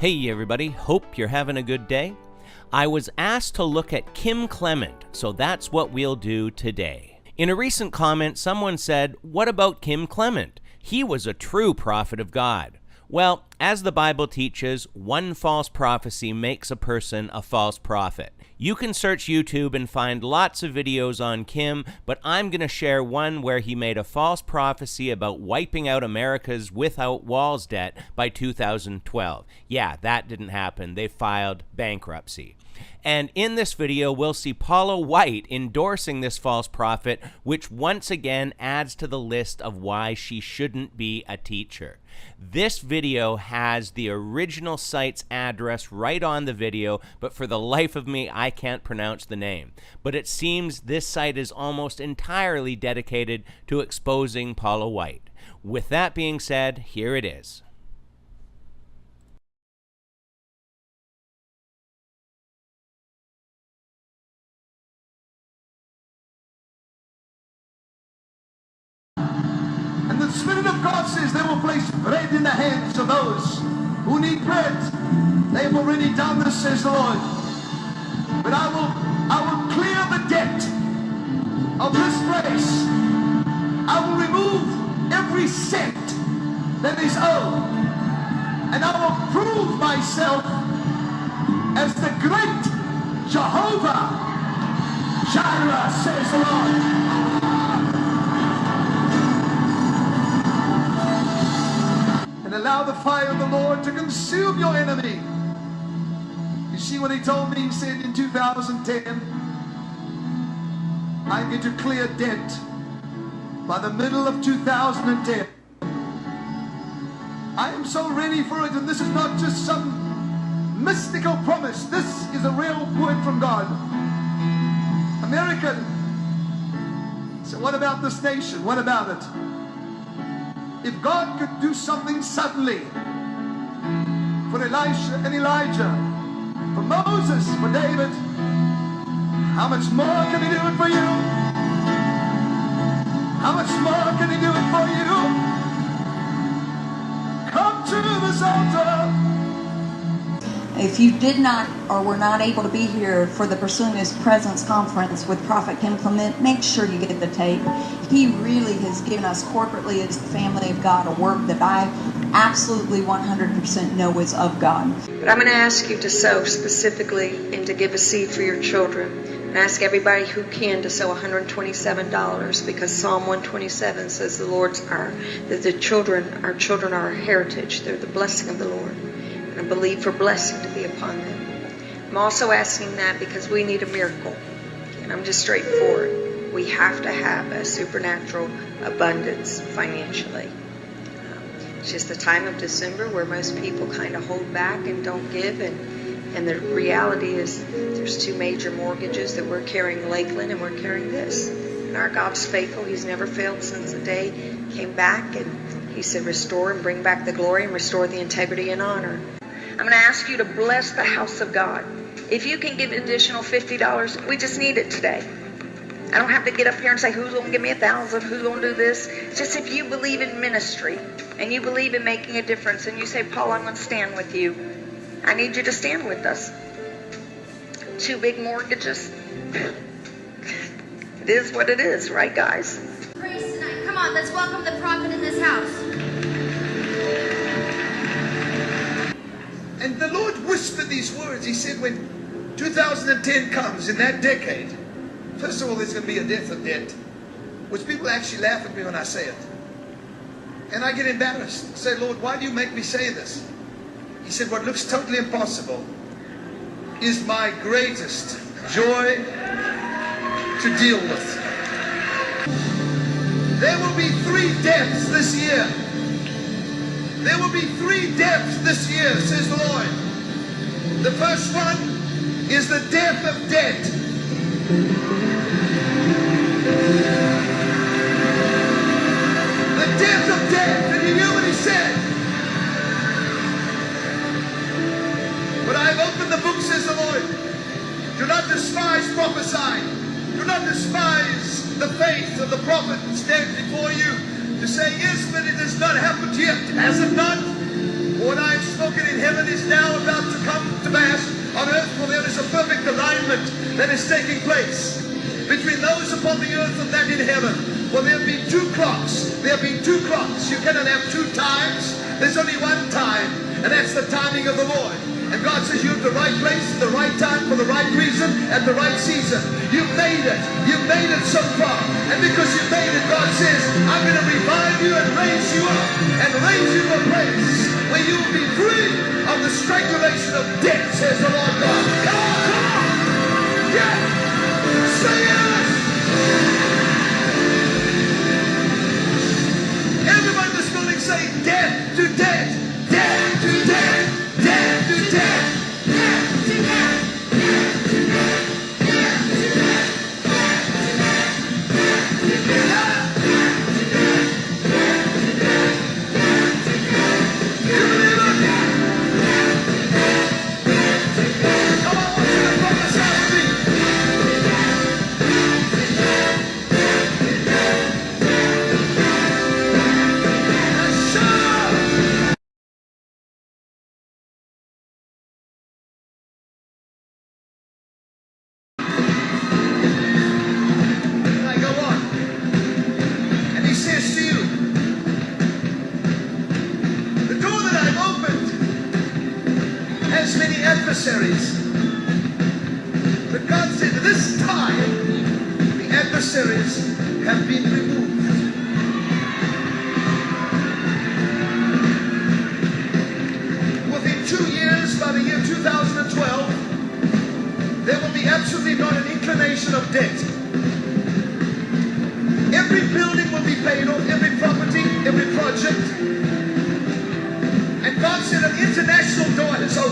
Hey everybody, hope you're having a good day. I was asked to look at Kim Clement, so that's what we'll do today. In a recent comment, someone said, "What about Kim Clement? He was a true prophet of God." Well, as the Bible teaches, one false prophecy makes a person a false prophet. You can search YouTube and find lots of videos on Kim, but I'm going to share one where he made a false prophecy about wiping out America's without walls debt by 2012. Yeah, that didn't happen. They filed bankruptcy. And in this video, we'll see Paula White endorsing this false prophet, which once again adds to the list of why she shouldn't be a teacher. This video has the original site's address right on the video, but for the life of me, I can't pronounce the name. But it seems this site is almost entirely dedicated to exposing Paula White. With that being said, here it is. The Spirit of God says they will place bread in the hands of those who need bread. They have already done this, says the Lord. But I will clear the debt of this place. I will remove every cent that is owed. And I will prove myself as the great Jehovah Jireh, says the Lord. And allow the fire of the Lord to consume your enemy. You see what he told me? He said in 2010, I'm going to clear debt by the middle of 2010. I am so ready for it, and this is not just some mystical promise. This is a real word from God. American. So what about this nation? What about it? If God could do something suddenly for Elisha and Elijah, for Moses, for David, how much more can he do it for you? How much more can he do it for you? Come to this altar. If you did not or were not able to be here for the Pursuing His Presence conference with Prophet Kim Clement, make sure you get the tape. He really has given us corporately as the family of God a work that I absolutely 100% know is of God. But I'm going to ask you to sow specifically and to give a seed for your children. And ask everybody who can to sow $127, because Psalm 127 says the Lord's that our children are our heritage. They're the blessing of the Lord. And I believe for blessing to be upon them. I'm also asking that because we need a miracle. And I'm just straightforward. We have to have a supernatural abundance financially. It's just the time of December where most people kind of hold back and don't give. And the reality is there's two major mortgages that we're carrying, Lakeland, and we're carrying this. And our God's faithful. He's never failed since the day He came back. And He said, restore and bring back the glory and restore the integrity and honor. I'm going to ask you to bless the house of God. If you can give an additional $50, we just need it today. I don't have to get up here and say, who's going to give me $1,000? Who's going to do this? It's just if you believe in ministry and you believe in making a difference and you say, Paul, I'm going to stand with you. I need you to stand with us. 2 big mortgages. It is what it is, right, guys? Praise tonight. Come on, let's welcome the prophet in this house. And the Lord whispered these words. He said, when 2010 comes, in that decade, first of all, there's going to be a death of debt, which people actually laugh at me when I say it. And I get embarrassed. Say, Lord, why do you make me say this? He said, what looks totally impossible is my greatest joy to deal with. There will be 3 deaths this year. There will be 3 deaths this year, says the Lord. The first one is the death of debt. The death of debt. Did you hear what he said? But I have opened the book, says the Lord. Do not despise prophesying. Do not despise the faith of the prophet that stands before you to say, yes, but it has not happened yet. Has it not? What I've spoken in heaven is now about to come to pass on earth, for there is a perfect alignment that is taking place between those upon the earth and that in heaven. For there have been two clocks. There have been two clocks. You cannot have two times. There's only one time, and that's the timing of the Lord. And God says you're at the right place, at the right time, for the right reason, at the right season. You've made it. You've made it so far. And because you've made it, God says, I'm going to revive you and raise you up and raise you to a place where you will be free of the strangulation of death, says the Lord God. Come on, come on. Yeah. Say yes. Everybody in this building say death to death, death to death, death to death, death to death, death to death, death to death, death to death, death to death. You believe it? Come on, I want you to prophesy with me. Adversaries. But God said, this time, the adversaries have been removed. Within 2 years, by the year 2012, there will be absolutely not an inclination of debt. Every building will be paid off, every property, every project. And God said an international door has opened.